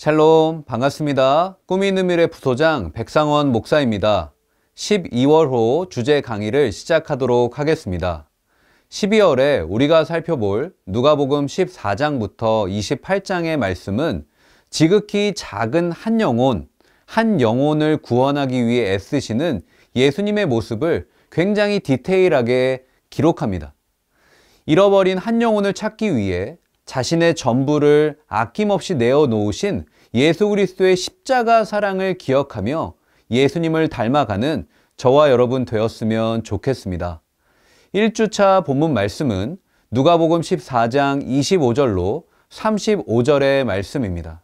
샬롬, 반갑습니다. 꿈이 있는 미래 부소장 백상원 목사입니다. 12월호 주제 강의를 시작하도록 하겠습니다. 12월에 우리가 살펴볼 누가복음 14장부터 28장의 말씀은 지극히 작은 한 영혼을 구원하기 위해 애쓰시는 예수님의 모습을 굉장히 디테일하게 기록합니다. 잃어버린 한 영혼을 찾기 위해 자신의 전부를 아낌없이 내어놓으신 예수 그리스도의 십자가 사랑을 기억하며 예수님을 닮아가는 저와 여러분 되었으면 좋겠습니다. 1주차 본문 말씀은 누가복음 14장 25절로 35절의 말씀입니다.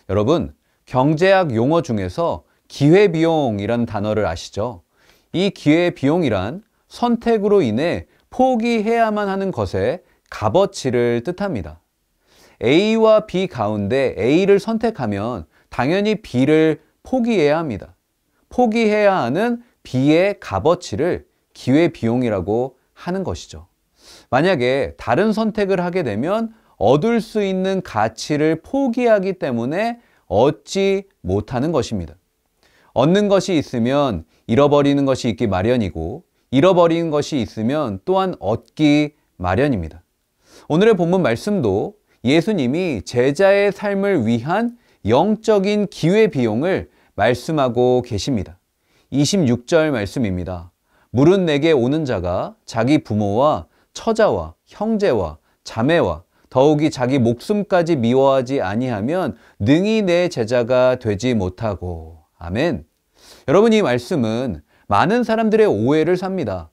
여러분, 경제학 용어 중에서 기회비용이라는 단어를 아시죠? 이 기회비용이란 선택으로 인해 포기해야만 하는 것의 값어치를 뜻합니다. A와 B 가운데 A를 선택하면 당연히 B를 포기해야 합니다. 포기해야 하는 B의 값어치를 기회비용이라고 하는 것이죠. 만약에 다른 선택을 하게 되면 얻을 수 있는 가치를 포기하기 때문에 얻지 못하는 것입니다. 얻는 것이 있으면 잃어버리는 것이 있기 마련이고, 잃어버리는 것이 있으면 또한 얻기 마련입니다. 오늘의 본문 말씀도 예수님이 제자의 삶을 위한 영적인 기회비용을 말씀하고 계십니다. 26절 말씀입니다. 물은 내게 오는 자가 자기 부모와 처자와 형제와 자매와 더욱이 자기 목숨까지 미워하지 아니하면 능히 내 제자가 되지 못하고. 아멘. 여러분, 이 말씀은 많은 사람들의 오해를 삽니다.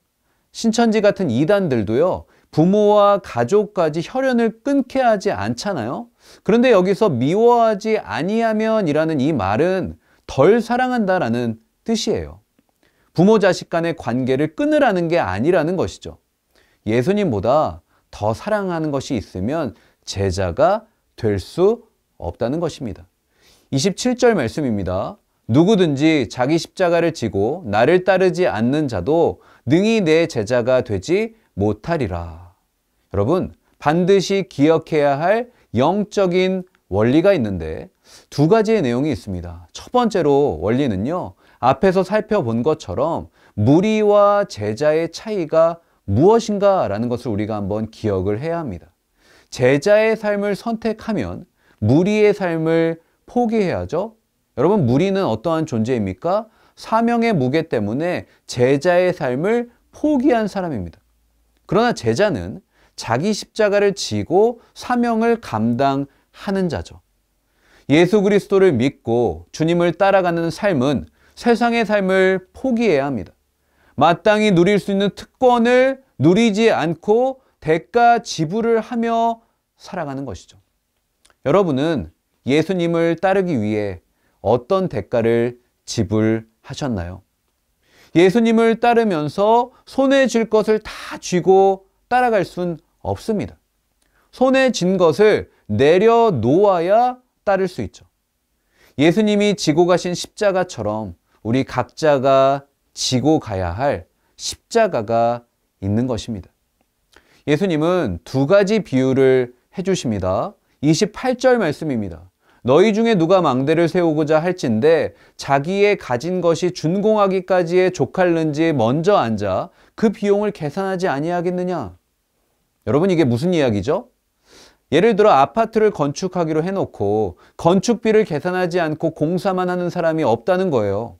신천지 같은 이단들도요, 부모와 가족까지 혈연을 끊게 하지 않잖아요. 그런데 여기서 미워하지 아니하면 이라는 이 말은 덜 사랑한다라는 뜻이에요. 부모 자식 간의 관계를 끊으라는 게 아니라는 것이죠. 예수님보다 더 사랑하는 것이 있으면 제자가 될 수 없다는 것입니다. 27절 말씀입니다. 누구든지 자기 십자가를 지고 나를 따르지 않는 자도 능히 내 제자가 되지 못하리라. 여러분, 반드시 기억해야 할 영적인 원리가 있는데 두 가지의 내용이 있습니다. 첫 번째로 원리는요, 앞에서 살펴본 것처럼 무리와 제자의 차이가 무엇인가 라는 것을 우리가 한번 기억을 해야 합니다. 제자의 삶을 선택하면 무리의 삶을 포기해야죠. 여러분, 무리는 어떠한 존재입니까? 사명의 무게 때문에 제자의 삶을 포기한 사람입니다. 그러나 제자는 자기 십자가를 지고 사명을 감당하는 자죠. 예수 그리스도를 믿고 주님을 따라가는 삶은 세상의 삶을 포기해야 합니다. 마땅히 누릴 수 있는 특권을 누리지 않고 대가 지불을 하며 살아가는 것이죠. 여러분은 예수님을 따르기 위해 어떤 대가를 지불하셨나요? 예수님을 따르면서 손에 쥘 것을 다 쥐고 따라갈 순 없습니다. 손에 쥔 것을 내려놓아야 따를 수 있죠. 예수님이 지고 가신 십자가처럼 우리 각자가 지고 가야 할 십자가가 있는 것입니다. 예수님은 두 가지 비유를 해주십니다. 28절 말씀입니다. 너희 중에 누가 망대를 세우고자 할진대 자기의 가진 것이 준공하기까지의 족할는지 먼저 앉아 그 비용을 계산하지 아니하겠느냐? 여러분, 이게 무슨 이야기죠? 예를 들어 아파트를 건축하기로 해놓고 건축비를 계산하지 않고 공사만 하는 사람이 없다는 거예요.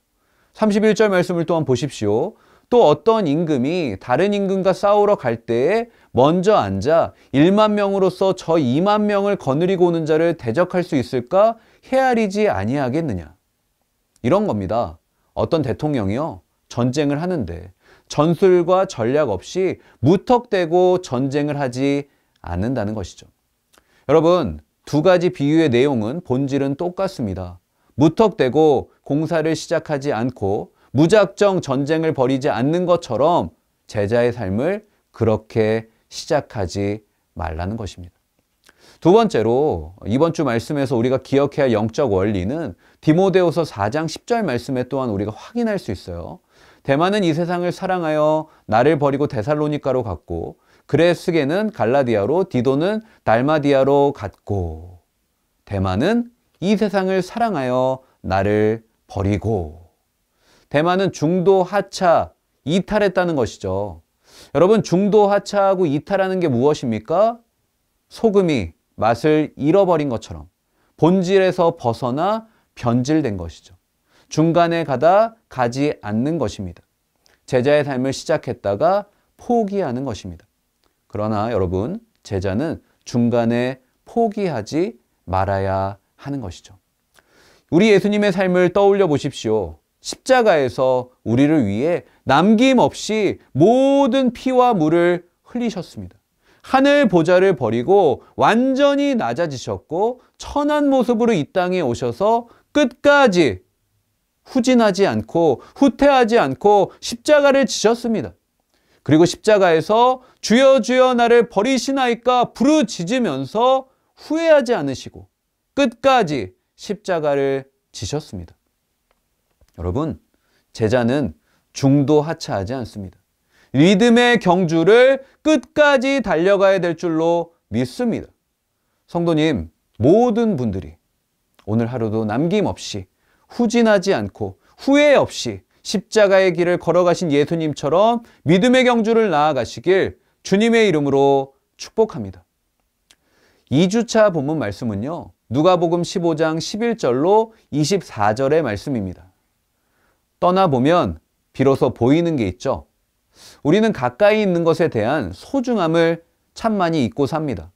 31절 말씀을 또한 보십시오. 또 어떤 임금이 다른 임금과 싸우러 갈 때에 먼저 앉아 1만 명으로서 저 2만 명을 거느리고 오는 자를 대적할 수 있을까? 헤아리지 아니하겠느냐? 이런 겁니다. 어떤 대통령이요, 전쟁을 하는데 전술과 전략 없이 무턱대고 전쟁을 하지 않는다는 것이죠. 여러분, 두 가지 비유의 내용은 본질은 똑같습니다. 무턱대고 공사를 시작하지 않고 무작정 전쟁을 벌이지 않는 것처럼 제자의 삶을 그렇게 시작하지 말라는 것입니다. 두 번째로 이번 주 말씀에서 우리가 기억해야 할 영적 원리는 디모데후서 4장 10절 말씀에 또한 우리가 확인할 수 있어요. 대만은 이 세상을 사랑하여 나를 버리고 데살로니가로 갔고 그레스게는 갈라디아로 디도는 달마디아로 갔고 대만은 이 세상을 사랑하여 나를 버리고. 대만은 중도 하차, 이탈했다는 것이죠. 여러분, 중도 하차하고 이탈하는 게 무엇입니까? 소금이 맛을 잃어버린 것처럼 본질에서 벗어나 변질된 것이죠. 중간에 가다 가지 않는 것입니다. 제자의 삶을 시작했다가 포기하는 것입니다. 그러나 여러분, 제자는 중간에 포기하지 말아야 하는 것이죠. 우리 예수님의 삶을 떠올려 보십시오. 십자가에서 우리를 위해 남김없이 모든 피와 물을 흘리셨습니다. 하늘 보좌를 버리고 완전히 낮아지셨고 천한 모습으로 이 땅에 오셔서 끝까지 후진하지 않고 후퇴하지 않고 십자가를 지셨습니다. 그리고 십자가에서 주여 주여 나를 버리시나이까 부르짖으면서 후회하지 않으시고 끝까지 십자가를 지셨습니다. 여러분, 제자는 중도 하차하지 않습니다. 믿음의 경주를 끝까지 달려가야 될 줄로 믿습니다. 성도님, 모든 분들이 오늘 하루도 남김없이 후진하지 않고 후회 없이 십자가의 길을 걸어가신 예수님처럼 믿음의 경주를 나아가시길 주님의 이름으로 축복합니다. 2주차 본문 말씀은요, 누가복음 15장 11절로 24절의 말씀입니다. 떠나보면 비로소 보이는 게 있죠. 우리는 가까이 있는 것에 대한 소중함을 참 많이 잊고 삽니다.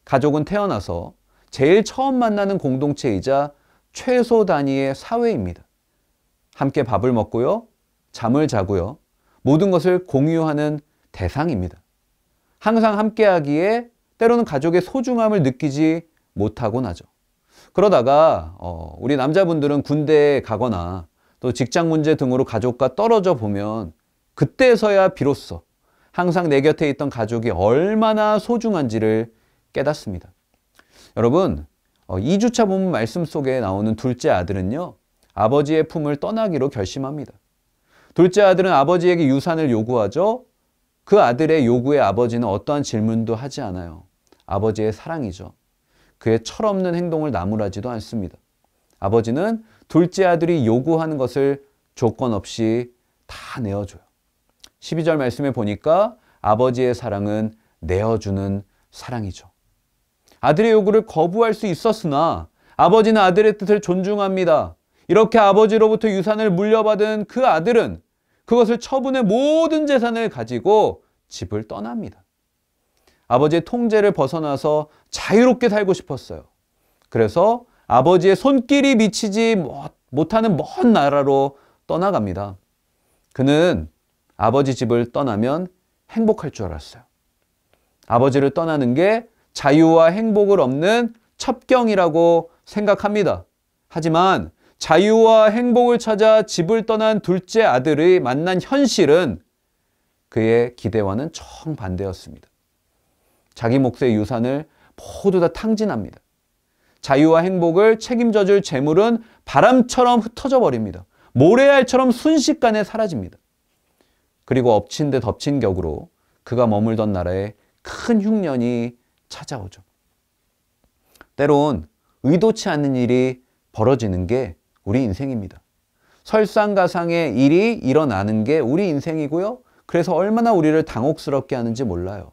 가족은 태어나서 제일 처음 만나는 공동체이자 최소 단위의 사회입니다. 함께 밥을 먹고요, 잠을 자고요, 모든 것을 공유하는 대상입니다. 항상 함께하기에 때로는 가족의 소중함을 느끼지 못하곤 하죠. 그러다가 우리 남자분들은 군대에 가거나 또 직장 문제 등으로 가족과 떨어져 보면 그때서야 비로소 항상 내 곁에 있던 가족이 얼마나 소중한지를 깨닫습니다. 여러분, 2주차 본문 말씀 속에 나오는 둘째 아들은요, 아버지의 품을 떠나기로 결심합니다. 둘째 아들은 아버지에게 유산을 요구하죠. 그 아들의 요구에 아버지는 어떠한 질문도 하지 않아요. 아버지의 사랑이죠. 그의 철없는 행동을 나무라지도 않습니다. 아버지는 둘째 아들이 요구하는 것을 조건 없이 다 내어줘요. 12절 말씀에 보니까 아버지의 사랑은 내어주는 사랑이죠. 아들의 요구를 거부할 수 있었으나 아버지는 아들의 뜻을 존중합니다. 이렇게 아버지로부터 유산을 물려받은 그 아들은 그것을 처분해 모든 재산을 가지고 집을 떠납니다. 아버지의 통제를 벗어나서 자유롭게 살고 싶었어요. 그래서 아버지의 손길이 미치지 못하는 먼 나라로 떠나갑니다. 그는 아버지 집을 떠나면 행복할 줄 알았어요. 아버지를 떠나는 게 자유와 행복을 얻는 첩경이라고 생각합니다. 하지만 자유와 행복을 찾아 집을 떠난 둘째 아들의 만난 현실은 그의 기대와는 정반대였습니다. 자기 몫의 유산을 모두 다 탕진합니다. 자유와 행복을 책임져줄 재물은 바람처럼 흩어져 버립니다. 모래알처럼 순식간에 사라집니다. 그리고 엎친 데 덮친 격으로 그가 머물던 나라에 큰 흉년이 찾아오죠. 때론 의도치 않는 일이 벌어지는 게 우리 인생입니다. 설상가상의 일이 일어나는 게 우리 인생이고요. 그래서 얼마나 우리를 당혹스럽게 하는지 몰라요.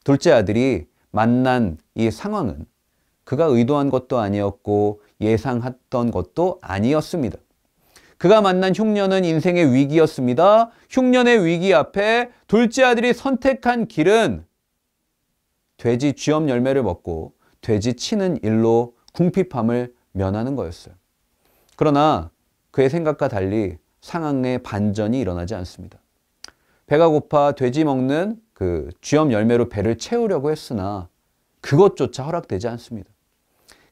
둘째 아들이 만난 이 상황은 그가 의도한 것도 아니었고 예상했던 것도 아니었습니다. 그가 만난 흉년은 인생의 위기였습니다. 흉년의 위기 앞에 둘째 아들이 선택한 길은 돼지 쥐엄 열매를 먹고 돼지 치는 일로 궁핍함을 면하는 거였어요. 그러나 그의 생각과 달리 상황의 반전이 일어나지 않습니다. 배가 고파 돼지 먹는 그 쥐엄 열매로 배를 채우려고 했으나 그것조차 허락되지 않습니다.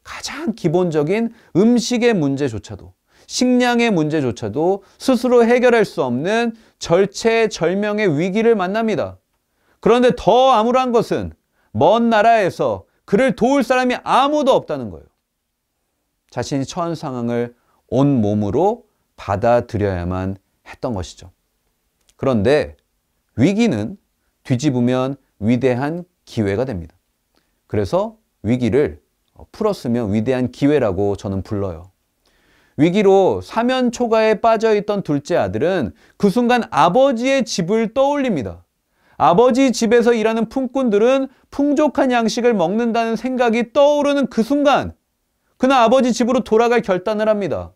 가장 기본적인 음식의 문제조차도, 식량의 문제조차도 스스로 해결할 수 없는 절체절명의 위기를 만납니다. 그런데 더 암울한 것은 먼 나라에서 그를 도울 사람이 아무도 없다는 거예요. 자신이 처한 상황을 온 몸으로 받아들여야만 했던 것이죠. 그런데 위기는 뒤집으면 위대한 기회가 됩니다. 그래서 위기를 풀었으면 위대한 기회라고 저는 불러요. 위기로 사면초가에 빠져있던 둘째 아들은 그 순간 아버지의 집을 떠올립니다. 아버지 집에서 일하는 품꾼들은 풍족한 양식을 먹는다는 생각이 떠오르는 그 순간 그는 아버지 집으로 돌아갈 결단을 합니다.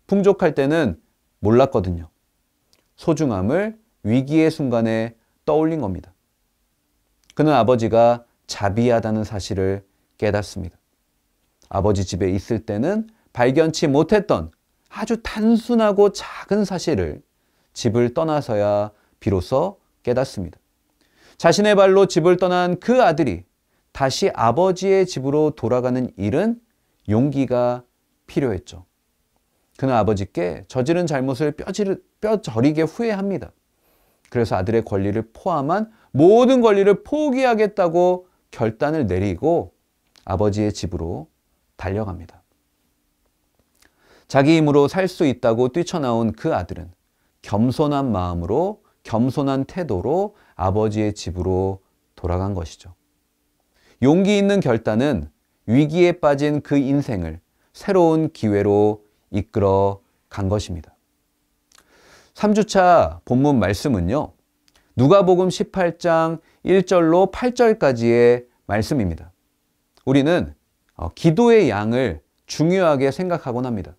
풍족할 때는 몰랐거든요. 소중함을 위기의 순간에 떠올린 겁니다. 그는 아버지가 자비하다는 사실을 깨닫습니다. 아버지 집에 있을 때는 발견치 못했던 아주 단순하고 작은 사실을 집을 떠나서야 비로소 깨닫습니다. 자신의 발로 집을 떠난 그 아들이 다시 아버지의 집으로 돌아가는 일은 용기가 필요했죠. 그는 아버지께 저지른 잘못을 뼈저리게 후회합니다. 그래서 아들의 권리를 포함한 모든 권리를 포기하겠다고 결단을 내리고 아버지의 집으로 달려갑니다. 자기 힘으로 살 수 있다고 뛰쳐나온 그 아들은 겸손한 마음으로 겸손한 태도로 아버지의 집으로 돌아간 것이죠. 용기 있는 결단은 위기에 빠진 그 인생을 새로운 기회로 이끌어 간 것입니다. 3주차 본문 말씀은요. 누가복음 18장 1절로 8절까지의 말씀입니다. 우리는 기도의 양을 중요하게 생각하곤 합니다.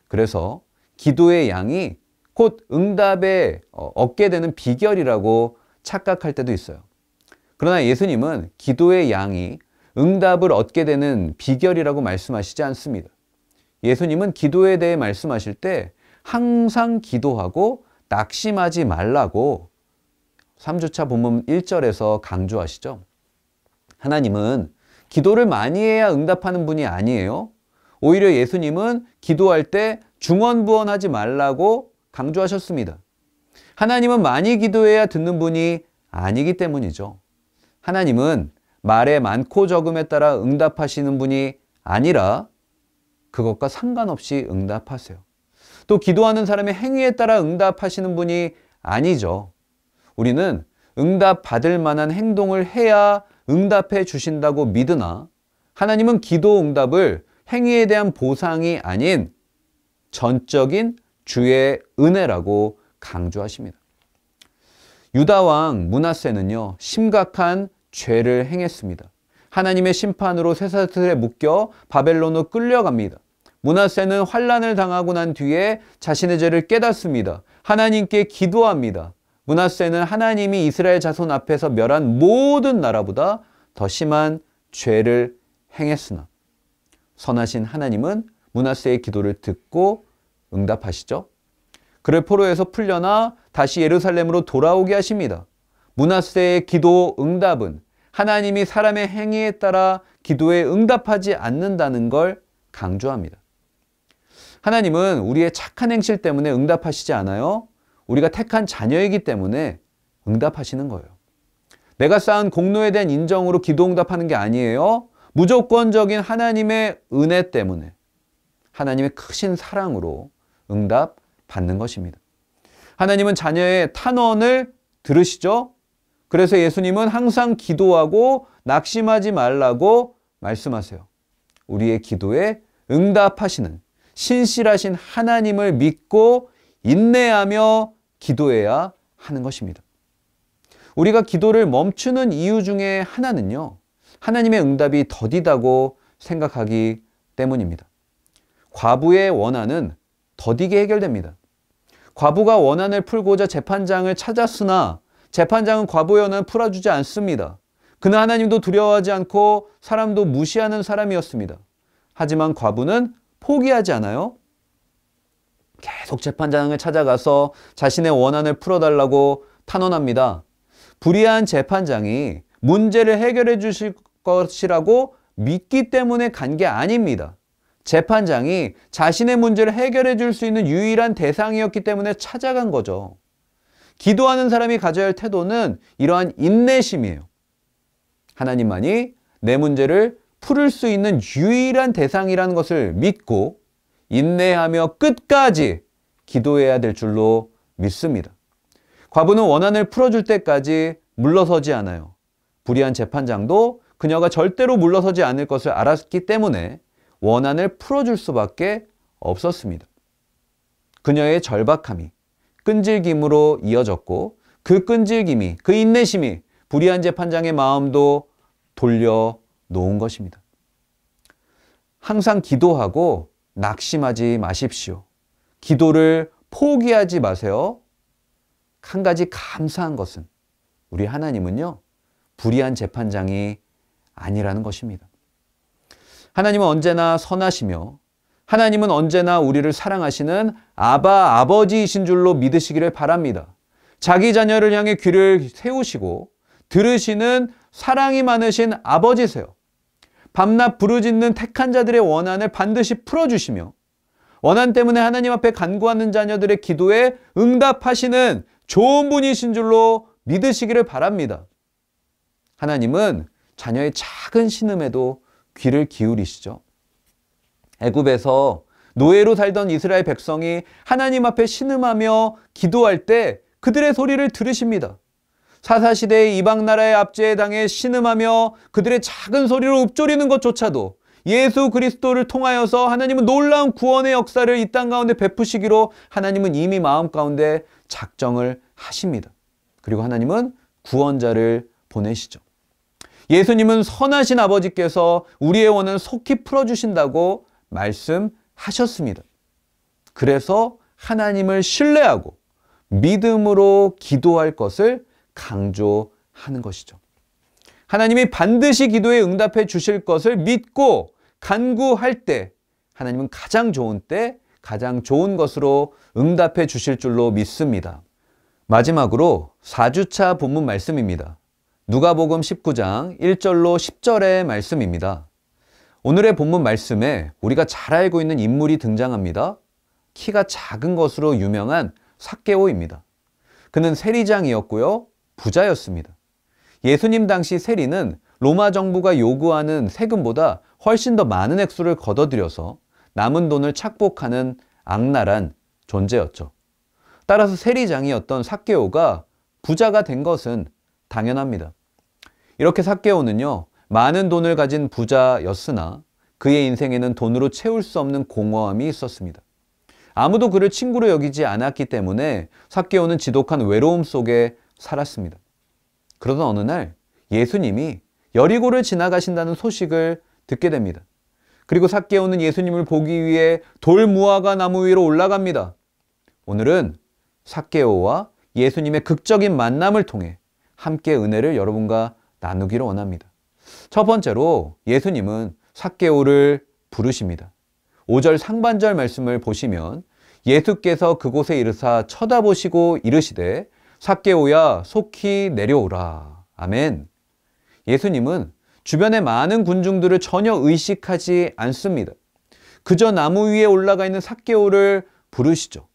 그래서 기도의 양이 곧 응답에 얻게 되는 비결이라고 착각할 때도 있어요. 그러나 예수님은 기도의 양이 응답을 얻게 되는 비결이라고 말씀하시지 않습니다. 예수님은 기도에 대해 말씀하실 때 항상 기도하고 낙심하지 말라고 3주차 본문 1절에서 강조하시죠. 하나님은 기도를 많이 해야 응답하는 분이 아니에요. 오히려 예수님은 기도할 때 중언부언하지 말라고 강조하셨습니다. 하나님은 많이 기도해야 듣는 분이 아니기 때문이죠. 하나님은 말의 많고 적음에 따라 응답하시는 분이 아니라 그것과 상관없이 응답하세요. 또 기도하는 사람의 행위에 따라 응답하시는 분이 아니죠. 우리는 응답 받을 만한 행동을 해야 응답해 주신다고 믿으나 하나님은 기도 응답을 행위에 대한 보상이 아닌 전적인 주의 은혜라고 강조하십니다. 유다 왕 므낫세는요, 심각한 죄를 행했습니다. 하나님의 심판으로 쇠사슬에 묶여 바벨론으로 끌려갑니다. 므낫세는 환난을 당하고 난 뒤에 자신의 죄를 깨닫습니다. 하나님께 기도합니다. 므낫세는 하나님이 이스라엘 자손 앞에서 멸한 모든 나라보다 더 심한 죄를 행했으나 선하신 하나님은 므낫세의 기도를 듣고 응답하시죠. 그를 포로에서 풀려나 다시 예루살렘으로 돌아오게 하십니다. 므낫세의 기도 응답은 하나님이 사람의 행위에 따라 기도에 응답하지 않는다는 걸 강조합니다. 하나님은 우리의 착한 행실 때문에 응답하시지 않아요. 우리가 택한 자녀이기 때문에 응답하시는 거예요. 내가 쌓은 공로에 대한 인정으로 기도 응답하는 게 아니에요. 무조건적인 하나님의 은혜 때문에 하나님의 크신 사랑으로 응답 받는 것입니다. 하나님은 자녀의 탄원을 들으시죠? 그래서 예수님은 항상 기도하고 낙심하지 말라고 말씀하세요. 우리의 기도에 응답하시는 신실하신 하나님을 믿고 인내하며 기도해야 하는 것입니다. 우리가 기도를 멈추는 이유 중에 하나는요, 하나님의 응답이 더디다고 생각하기 때문입니다. 과부의 원한은 더디게 해결됩니다. 과부가 원한을 풀고자 재판장을 찾았으나 재판장은 과부의 원한을 풀어주지 않습니다. 그는 하나님도 두려워하지 않고 사람도 무시하는 사람이었습니다. 하지만 과부는 포기하지 않아요. 계속 재판장을 찾아가서 자신의 원한을 풀어달라고 탄원합니다. 불의한 재판장이 문제를 해결해 주실 것이라고 믿기 때문에 간 게 아닙니다. 재판장이 자신의 문제를 해결해 줄 수 있는 유일한 대상이었기 때문에 찾아간 거죠. 기도하는 사람이 가져야 할 태도는 이러한 인내심이에요. 하나님만이 내 문제를 풀을 수 있는 유일한 대상이라는 것을 믿고 인내하며 끝까지 기도해야 될 줄로 믿습니다. 과부는 원한을 풀어줄 때까지 물러서지 않아요. 불의한 재판장도 그녀가 절대로 물러서지 않을 것을 알았기 때문에 원한을 풀어줄 수밖에 없었습니다. 그녀의 절박함이 끈질김으로 이어졌고 그 끈질김이, 그 인내심이 불의한 재판장의 마음도 돌려놓은 것입니다. 항상 기도하고 낙심하지 마십시오. 기도를 포기하지 마세요. 한 가지 감사한 것은 우리 하나님은요, 불의한 재판장이 아니라는 것입니다. 하나님은 언제나 선하시며 하나님은 언제나 우리를 사랑하시는 아버지이신 줄로 믿으시기를 바랍니다. 자기 자녀를 향해 귀를 세우시고 들으시는 사랑이 많으신 아버지세요. 밤낮 부르짖는 택한 자들의 원한을 반드시 풀어주시며 원한 때문에 하나님 앞에 간구하는 자녀들의 기도에 응답하시는 좋은 분이신 줄로 믿으시기를 바랍니다. 하나님은 자녀의 작은 신음에도 귀를 기울이시죠. 애굽에서 노예로 살던 이스라엘 백성이 하나님 앞에 신음하며 기도할 때 그들의 소리를 들으십니다. 사사시대의 이방 나라의 압제에 당해 신음하며 그들의 작은 소리로 읊조리는 것조차도 예수 그리스도를 통하여서 하나님은 놀라운 구원의 역사를 이 땅 가운데 베푸시기로 하나님은 이미 마음 가운데 작정을 하십니다. 그리고 하나님은 구원자를 보내시죠. 예수님은 선하신 아버지께서 우리의 원한을 속히 풀어주신다고 말씀하셨습니다. 그래서 하나님을 신뢰하고 믿음으로 기도할 것을 강조하는 것이죠. 하나님이 반드시 기도에 응답해 주실 것을 믿고 간구할 때 하나님은 가장 좋은 때 가장 좋은 것으로 응답해 주실 줄로 믿습니다. 마지막으로 4주차 본문 말씀입니다. 누가복음 19장 1절로 10절의 말씀입니다. 오늘의 본문 말씀에 우리가 잘 알고 있는 인물이 등장합니다. 키가 작은 것으로 유명한 삭개오입니다. 그는 세리장이었고요, 부자였습니다. 예수님 당시 세리는 로마 정부가 요구하는 세금보다 훨씬 더 많은 액수를 걷어들여서 남은 돈을 착복하는 악랄한 존재였죠. 따라서 세리장이었던 삭개오가 부자가 된 것은 당연합니다. 이렇게 삭개오는요, 많은 돈을 가진 부자였으나 그의 인생에는 돈으로 채울 수 없는 공허함이 있었습니다. 아무도 그를 친구로 여기지 않았기 때문에 삭개오는 지독한 외로움 속에 살았습니다. 그러던 어느 날 예수님이 여리고를 지나가신다는 소식을 듣게 됩니다. 그리고 삭개오는 예수님을 보기 위해 돌무화과 나무 위로 올라갑니다. 오늘은 삭개오와 예수님의 극적인 만남을 통해 함께 은혜를 여러분과 나누기를 원합니다. 첫 번째로 예수님은 삭개오를 부르십니다. 5절 상반절 말씀을 보시면 예수께서 그곳에 이르사 쳐다보시고 이르시되 삭개오야 속히 내려오라. 아멘. 예수님은 주변의 많은 군중들을 전혀 의식하지 않습니다. 그저 나무 위에 올라가 있는 삭개오를 부르시죠.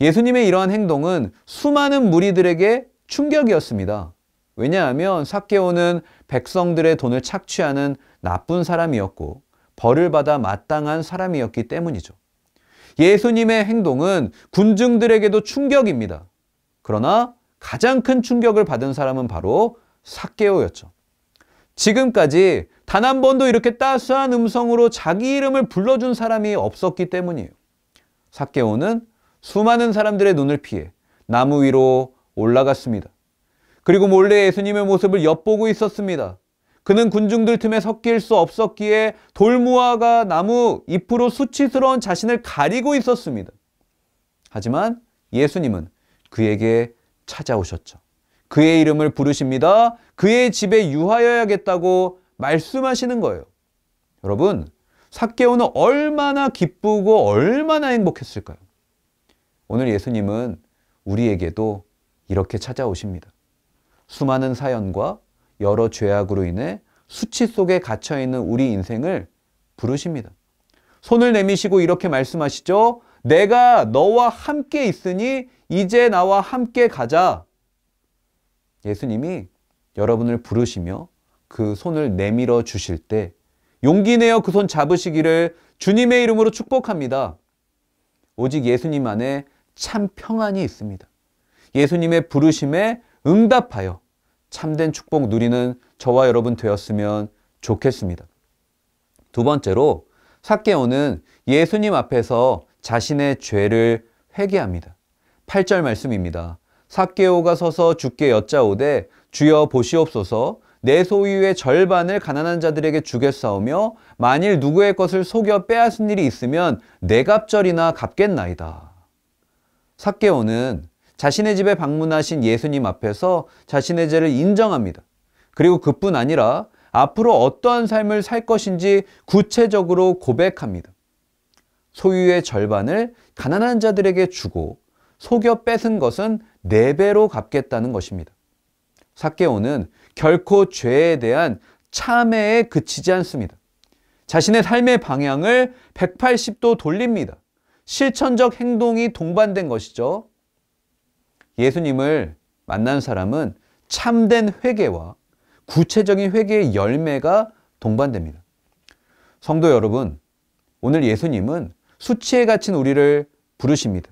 예수님의 이러한 행동은 수많은 무리들에게 충격이었습니다. 왜냐하면 삭개오는 백성들의 돈을 착취하는 나쁜 사람이었고 벌을 받아 마땅한 사람이었기 때문이죠. 예수님의 행동은 군중들에게도 충격입니다. 그러나 가장 큰 충격을 받은 사람은 바로 삭개오였죠. 지금까지 단 한 번도 이렇게 따스한 음성으로 자기 이름을 불러준 사람이 없었기 때문이에요. 삭개오는 수많은 사람들의 눈을 피해 나무 위로 올라갔습니다. 그리고 몰래 예수님의 모습을 엿보고 있었습니다. 그는 군중들 틈에 섞일 수 없었기에 돌무화과 나무 잎으로 수치스러운 자신을 가리고 있었습니다. 하지만 예수님은 그에게 찾아오셨죠. 그의 이름을 부르십니다. 그의 집에 유하여야겠다고 말씀하시는 거예요. 여러분, 삭개오는 얼마나 기쁘고 얼마나 행복했을까요? 오늘 예수님은 우리에게도 이렇게 찾아오십니다. 수많은 사연과 여러 죄악으로 인해 수치 속에 갇혀있는 우리 인생을 부르십니다. 손을 내미시고 이렇게 말씀하시죠. 내가 너와 함께 있으니 이제 나와 함께 가자. 예수님이 여러분을 부르시며 그 손을 내밀어 주실 때 용기 내어 그 손 잡으시기를 주님의 이름으로 축복합니다. 오직 예수님 안에 참 평안이 있습니다. 예수님의 부르심에 응답하여 참된 축복 누리는 저와 여러분 되었으면 좋겠습니다. 두 번째로 삭개오는 예수님 앞에서 자신의 죄를 회개합니다. 8절 말씀입니다. 삭개오가 서서 주께 여짜오되 주여 보시옵소서 내 소유의 절반을 가난한 자들에게 주겠사오며 만일 누구의 것을 속여 빼앗은 일이 있으면 네 갑절이나 갚겠나이다. 삭개오는 자신의 집에 방문하신 예수님 앞에서 자신의 죄를 인정합니다. 그리고 그뿐 아니라 앞으로 어떠한 삶을 살 것인지 구체적으로 고백합니다. 소유의 절반을 가난한 자들에게 주고 속여 뺏은 것은 4배로 갚겠다는 것입니다. 삭개오는 결코 죄에 대한 참회에 그치지 않습니다. 자신의 삶의 방향을 180도 돌립니다. 실천적 행동이 동반된 것이죠. 예수님을 만난 사람은 참된 회개와 구체적인 회개의 열매가 동반됩니다. 성도 여러분, 오늘 예수님은 수치에 갇힌 우리를 부르십니다.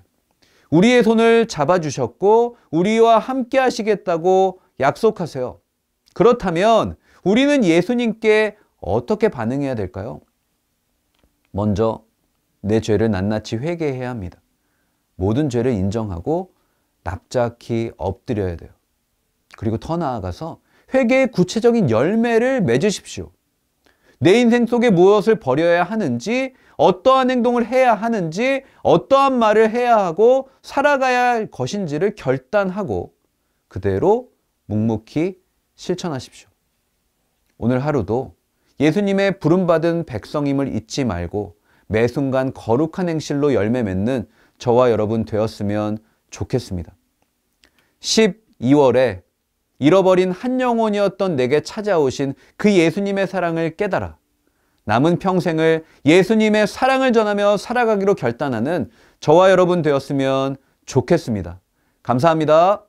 우리의 손을 잡아주셨고 우리와 함께 하시겠다고 약속하세요. 그렇다면 우리는 예수님께 어떻게 반응해야 될까요? 먼저 내 죄를 낱낱이 회개해야 합니다. 모든 죄를 인정하고 납작히 엎드려야 돼요. 그리고 더 나아가서 회개의 구체적인 열매를 맺으십시오. 내 인생 속에 무엇을 버려야 하는지, 어떠한 행동을 해야 하는지, 어떠한 말을 해야 하고 살아가야 할 것인지를 결단하고 그대로 묵묵히 실천하십시오. 오늘 하루도 예수님의 부름받은 백성임을 잊지 말고 매 순간 거룩한 행실로 열매 맺는 저와 여러분 되었으면 좋겠습니다. 12월에 잃어버린 한 영혼이었던 내게 찾아오신 그 예수님의 사랑을 깨달아 남은 평생을 예수님의 사랑을 전하며 살아가기로 결단하는 저와 여러분 되었으면 좋겠습니다. 감사합니다.